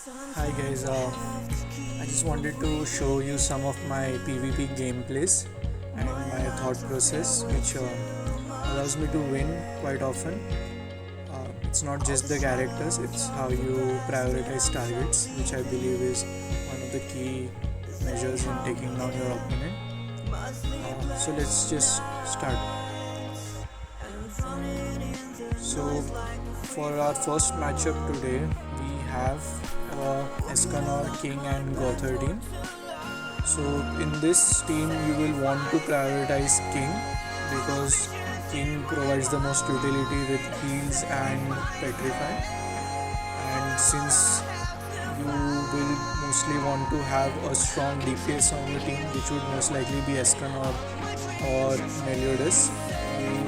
Hi guys, I just wanted to show you some of my PvP gameplays and my thought process, which allows me to win quite often. It's not just the characters, it's how you prioritize targets, which I believe is one of the key measures in taking down your opponent. So let's just start. So for our first matchup today, we have Escanor, King and Gother team. So in this team you will want to prioritize King because King provides the most utility with heals and petrify, and since you will mostly want to have a strong DPS on your team, which would most likely be Escanor or Meliodas, you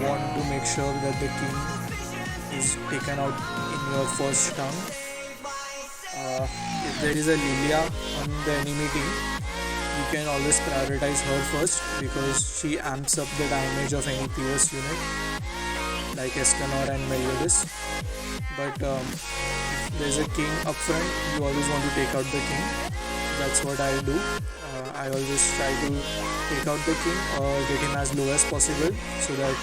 want to make sure that the King is taken out in your first turn. If there is a Lilia on the enemy team, you can always prioritize her first because she amps up the damage of any PS unit like Escanor and Meliodas. But if there's a King up front, you always want to take out the King. That's what I do. I always try to take out the King or get him as low as possible so that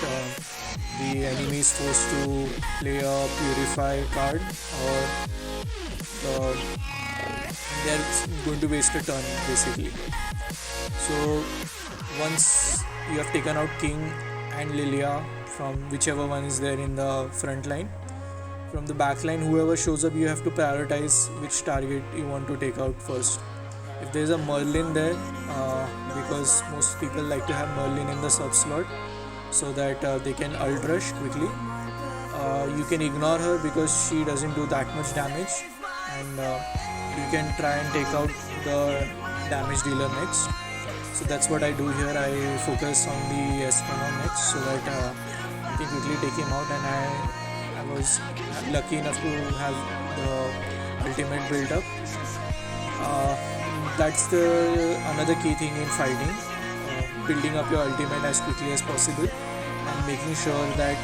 the enemy is forced to play a Purify card, or they're going to waste a turn basically. So once you have taken out King and Lilia from whichever one is there in the front line, from the back line whoever shows up, you have to prioritize which target you want to take out first. If there's a Merlin there, because most people like to have Merlin in the sub slot so that they can ult rush quickly, you can ignore her because she doesn't do that much damage, and you can try and take out the damage dealer next. So that's what I do here. I focus on the Escanor next so that I can quickly take him out, and I was lucky enough to have the ultimate build up. That's the another key thing in fighting, building up your ultimate as quickly as possible and making sure that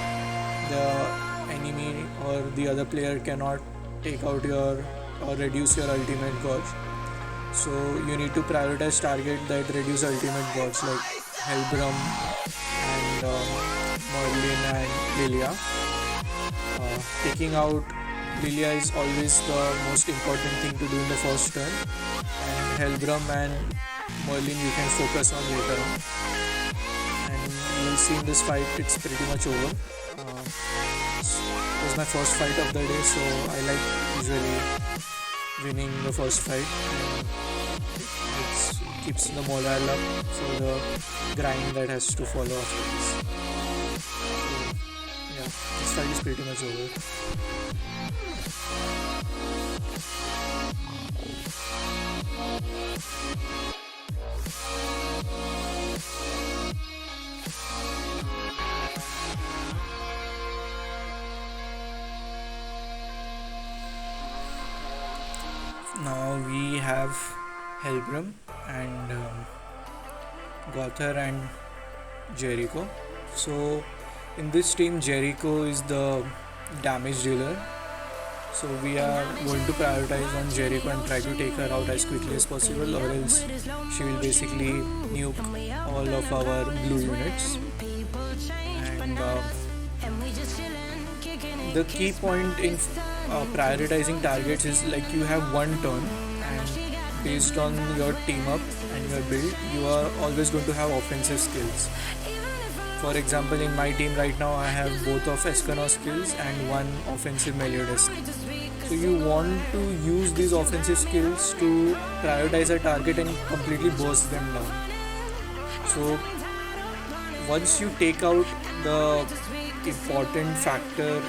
the enemy or the other player cannot take out your or reduce your ultimate gauge. So you need to prioritize target that reduce ultimate gauge like Helbram and Merlin and Lilia. Taking out Lilia is always the most important thing to do in the first turn, and Helbram and Merlin you can focus on later on. And you will see in this fight it's pretty much over. It was my first fight of the day, so I like usually winning the first fight. It keeps the morale up for the grind that has to follow after this. So, yeah, this fight is pretty much over. Now we have Helbram and Gother and Jericho. So in this team, Jericho is the damage dealer. So we are going to prioritize on Jericho and try to take her out as quickly as possible, or else she will basically nuke all of our blue units. And the key point in prioritizing targets is like you have one turn, and based on your team up and your build, you are always going to have offensive skills. For example, in my team right now, I have both of Escanor skills and one offensive Meliodas skill. So you want to use these offensive skills to prioritize a target and completely burst them down. So once you take out the important factor,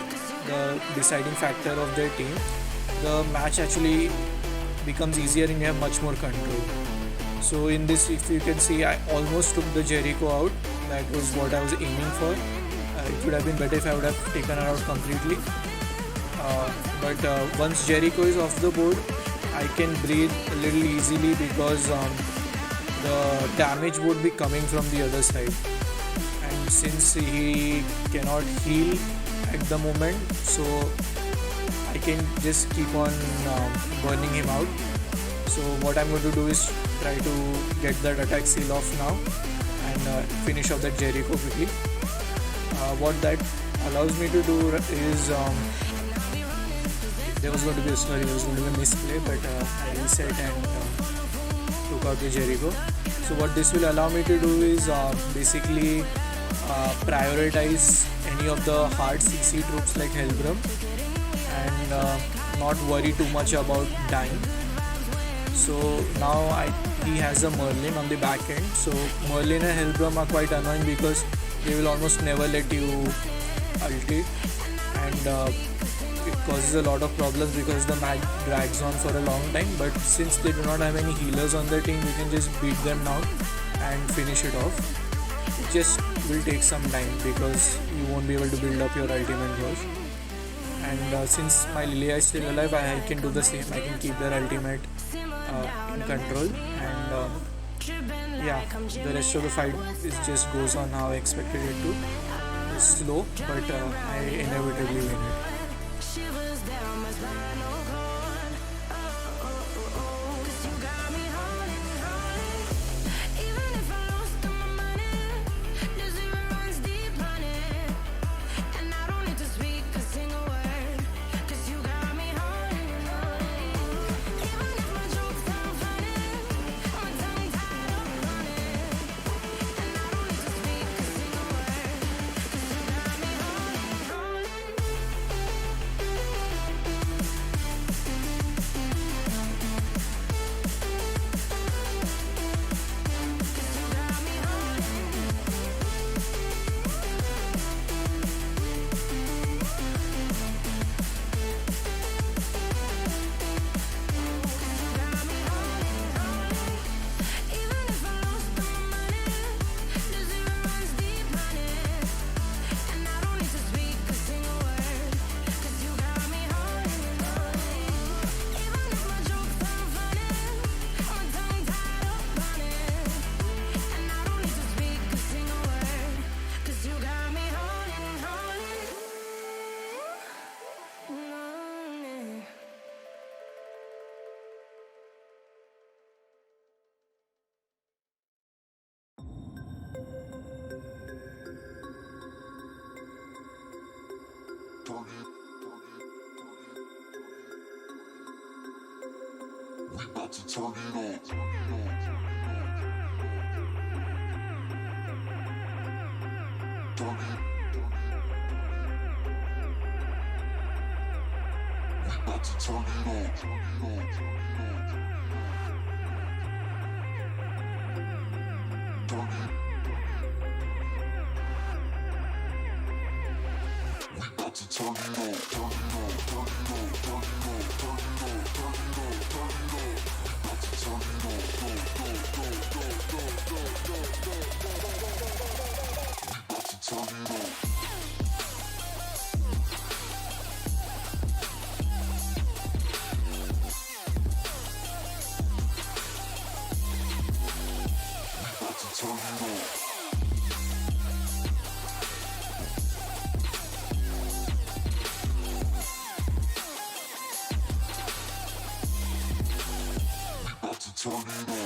the deciding factor of their team, the match actually becomes easier and you have much more control. So in this, if you can see, I almost took the Jericho out. That was what I was aiming for. It would have been better if I would have taken her out completely. But once Jericho is off the board, I can breathe a little easily because the damage would be coming from the other side. And since he cannot heal at the moment, so I can just keep on burning him out. So what I'm going to do is try to get that attack seal off now and finish off that Jericho quickly. What that allows me to do is there was going to be a misplay, but I reset and took out the Jericho. So what this will allow me to do is basically prioritize any of the hard CC troops like Helbram and not worry too much about dying. So now he has a Merlin on the back end. So Merlin and Helbram are quite annoying because they will almost never let you ulti, and it causes a lot of problems because the match drags on for a long time. But since they do not have any healers on their team, you can just beat them now and finish it off. It just will take some time because you won't be able to build up your ultimate first. And since my Lilia is still alive, I can do the same. I can keep their ultimate in control, and yeah, the rest of the fight just goes on how I expected it to. It's slow, but I inevitably win it. We about to turn it on. Turn it. We about to turn it on. Turn it. We about to turn it on. Turn it on. Turn it on. Turn it on. Turn it on. Turn it on. Turn it on. Turn it on. Turn it on.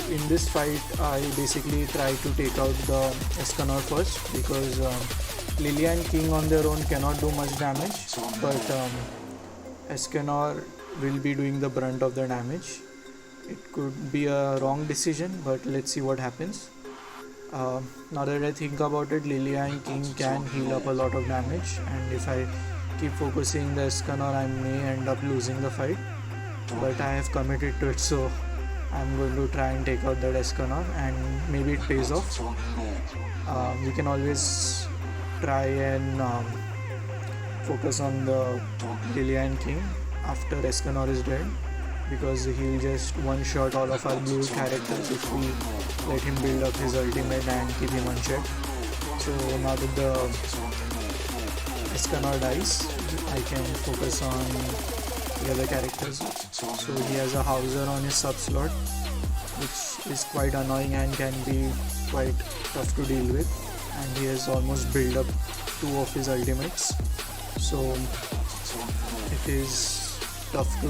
In this fight, I basically try to take out the Escanor first because Lilia and King on their own cannot do much damage, but Escanor will be doing the brunt of the damage. It could be a wrong decision, but let's see what happens. Now that I think about it, Lilia and King can heal up a lot of damage, and if I keep focusing the Escanor, I may end up losing the fight, but I have committed to it, so I'm going to try and take out that Escanor and maybe it pays off. We can always try and focus on the Lilia and King after Escanor is dead, because he'll just one-shot all of our blue characters if we let him build up his ultimate and keep him unchecked. So now that the Escanor dies, I can focus on the other characters. So he has a Hauser on his sub slot, which is quite annoying and can be quite tough to deal with, and he has almost built up 2 of his ultimates, so it is tough to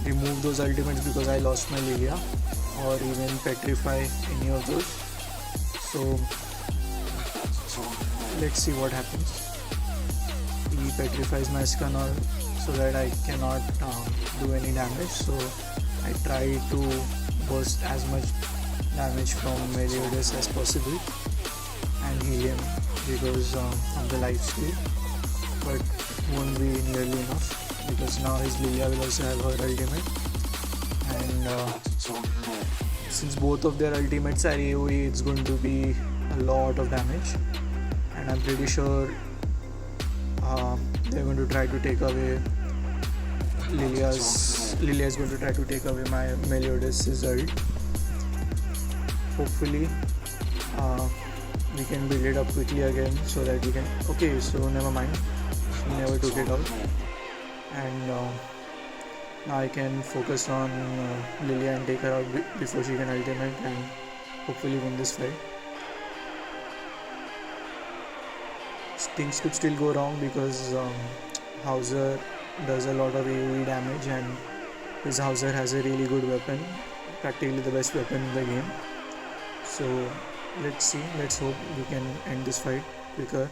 remove those ultimates because I lost my Lilia or even petrify any of those. So let's see what happens. He petrifies my Scanner so that I cannot do any damage, so I try to burst as much damage from Meliodas as possible and heal him because of the life steal, but won't be nearly enough because now his Lilia will also have her ultimate, and since both of their ultimates are AoE, it's going to be a lot of damage, and I'm pretty sure they're going to try to take away Lilia is going to try to take away my Meliodas' ult. Hopefully we can build it up quickly again so that we can... Okay, so never mind, he never took it out, and now I can focus on Lilia and take her out before she can ultimate and hopefully win this fight. Things could still go wrong because Hauser does a lot of AoE damage and his Hauser has a really good weapon, practically the best weapon in the game. So let's see, let's hope we can end this fight quicker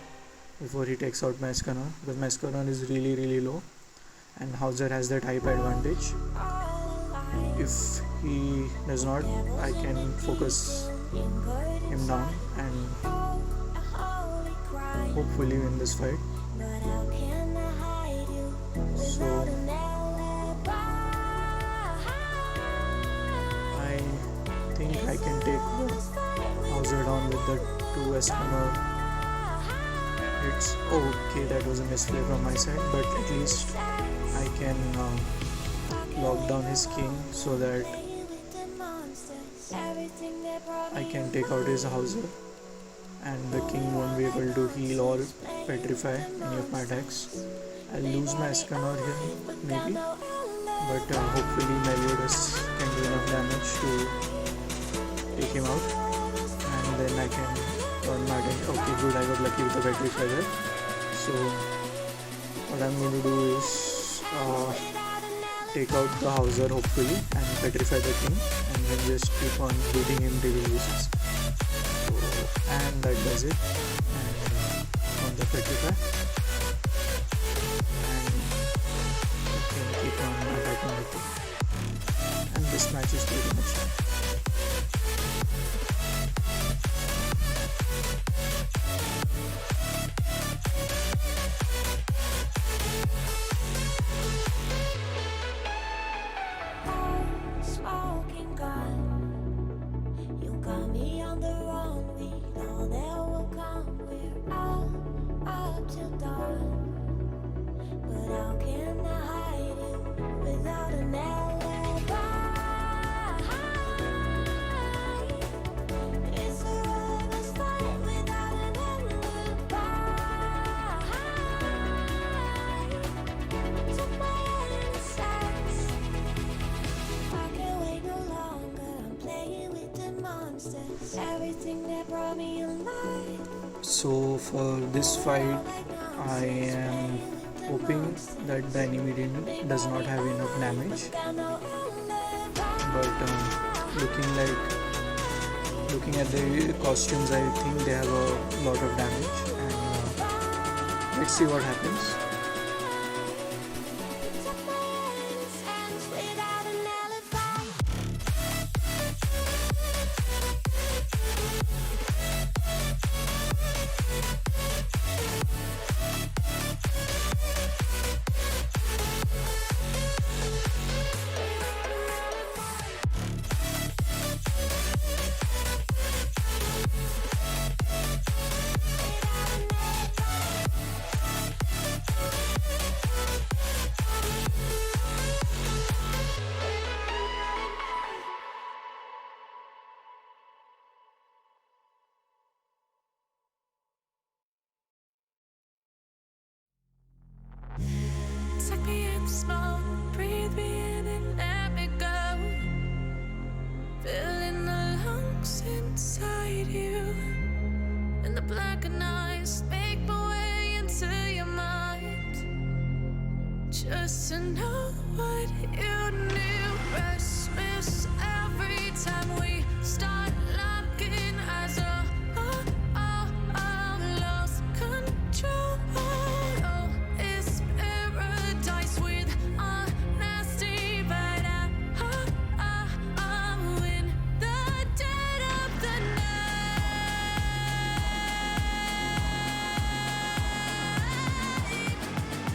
before he takes out my Scanner, because my Scanner is really low and Hauser has that type advantage. If he does not, I can focus him down and hopefully win this fight. So I think I can take Hauser down with the 2 Escanor hits. Okay, that was a misplay from my side, but at least I can lock down his king so that I can take out his Hauser and the king won't be able to heal or petrify any of my attacks. I'll lose my Escanor here maybe, but hopefully Meliodas can do enough damage to take him out, and then I can turn my attention. Okay, good, I got lucky with the petrify there. So what I'm going to do is take out the Hauser hopefully and petrify the king, and then just keep on beating him till he loses. And that does it, and on the petrify, and you can keep on attacking the king, and this match is pretty much done. So for this fight, I am hoping that the enemy does not have enough damage, but looking at the costumes, I think they have a lot of damage, and let's see what happens. in smoke, breathe me in and let me go. Filling the lungs inside you, and the blackened eyes make my way into your mind. Just to know what you knew. Restless every time we start locking eyes. Lost control. Oh, it's paradise with honesty, but I'm in the dead of the night.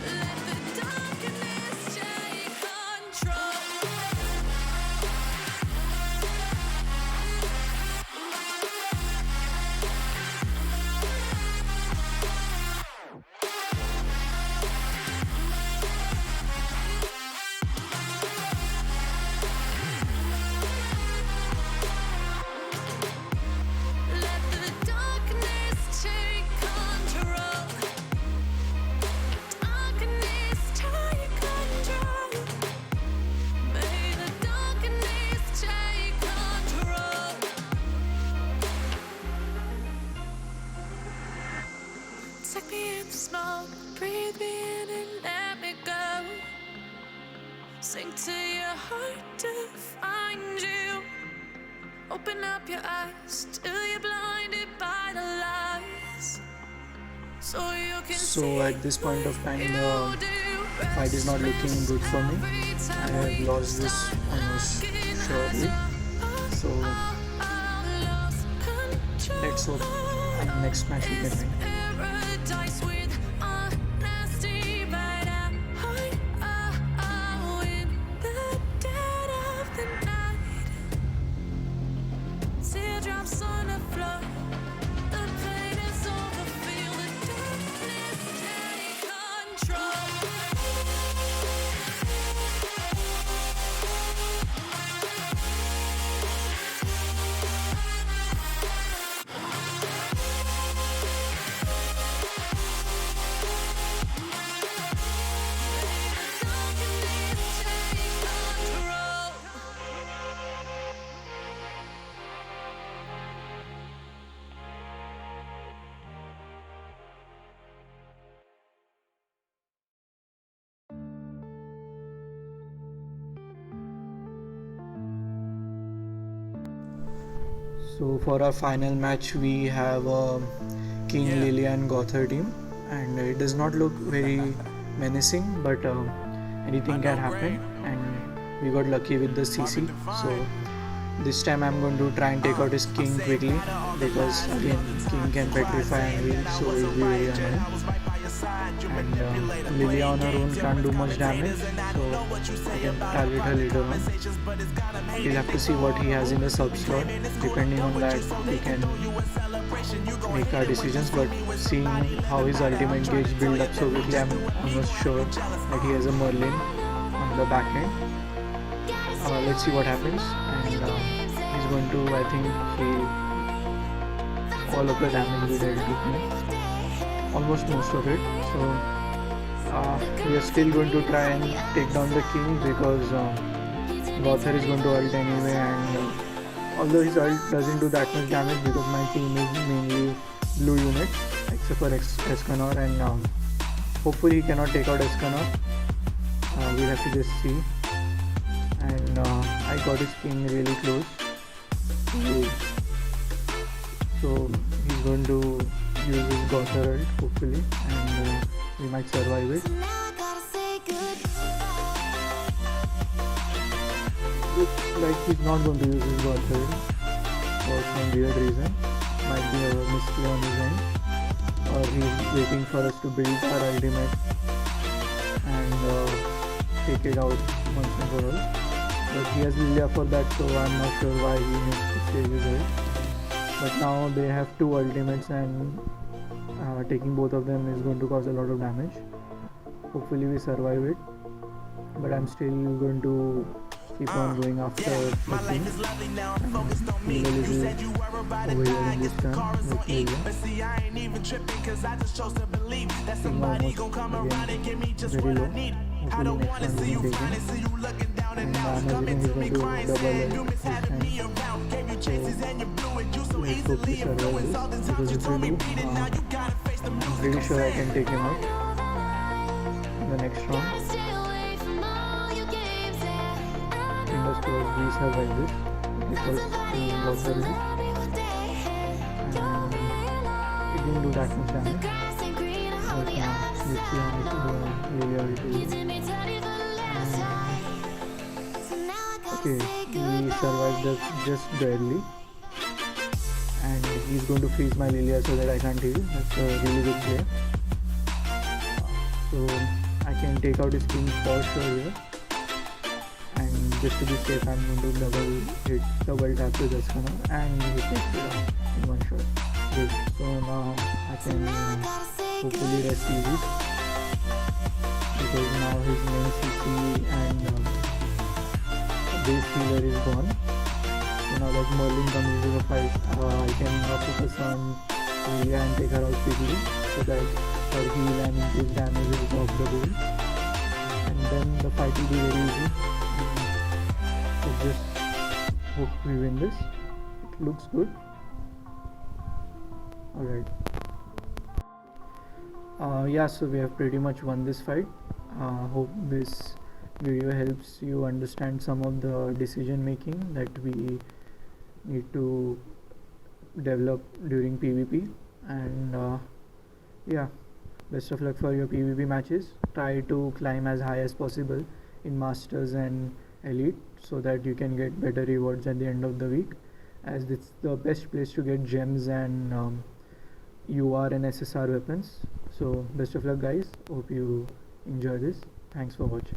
Let the darkness take control. Let the darkness take control. Darkness take control. May the darkness take control. Take me in the smoke, breathe me in and let me go. Sink to your heart to find you. Open up your eyes till you're blinded by the lies. So you can So see at this point of time, you the do. fight is not looking good for me. I have lost this almost surely. So let's hope next match we can win. Paradise with honesty, but I'm in the dead of the night. Teardrops on the floor. The pain is over. Feel the darkness take control. So for our final match, we have King Lilia and Gother team, and it does not look very menacing, but anything can happen, and we got lucky with the CC. So this time I'm going to try and take out his king quickly, because again king can petrify and heal, so it will be very annoying. And Lilia on her own can't do much damage, so I can target her later on. We'll have to see what he has in the sub slot. Depending on that, we can make our decisions, but seeing how his ultimate gauge build up so quickly, I'm almost sure that he has a Merlin on the back end. Let's see what happens, and he's going to, I think, heal all of the damage we dealt with me, almost most of it. So we are still going to try and take down the king, because Gother is going to ult anyway, and although his ult doesn't do that much damage, because my team is mainly blue units except for Escanor, and hopefully he cannot take out Escanor. We'll have to just see. And I got his king really close, so he's going to use his Gother ult hopefully, and we might survive it. Looks like he's not going to use his Gother ult for some weird reason. Might be a misplay on his end, or he's waiting for us to build our ultimate and take it out once and for all. But he has Lilia for that, so I'm not sure why he needs to save his ult. But now they have two ultimates, and taking both of them is going to cause a lot of damage. Hopefully we survive it, but I'm still going to keep on going after the king and heal a little over here in this turn with Lilia. King almost again very low. Hopefully next one we can take him. And I'm assuming he's going to double his time. So let's hope we survive this, because if we do, I'm pretty sure I can take him out in the next round. Fingers crossed we survive this, because he got the lead. And it didn't do that much damage. But let's see how much Lilia will do. Okay, we survived just barely. And he's going to freeze my Lilia so that I can't heal. That's a really good play. So I can take out his king for sure here. And just to be safe, I'm going to double tap with Ascana, and he takes it out in one shot. Good. So now I can hopefully rest easy, because now his main CC and base healer is gone. So now that Merlin comes into the fight, I can focus on Lilia and take her out quickly, so that her heal and increase damage is off the board, and then the fight will be very easy. So just hope we win this. It looks good. Alright. Yeah, so we have pretty much won this fight. Hope this video helps you understand some of the decision making that we need to develop during PvP. And yeah, best of luck for your PvP matches. Try to climb as high as possible in Masters and Elite, so that you can get better rewards at the end of the week, as it's the best place to get gems and UR and SSR weapons. So best of luck guys, hope you enjoy this. Thanks for watching.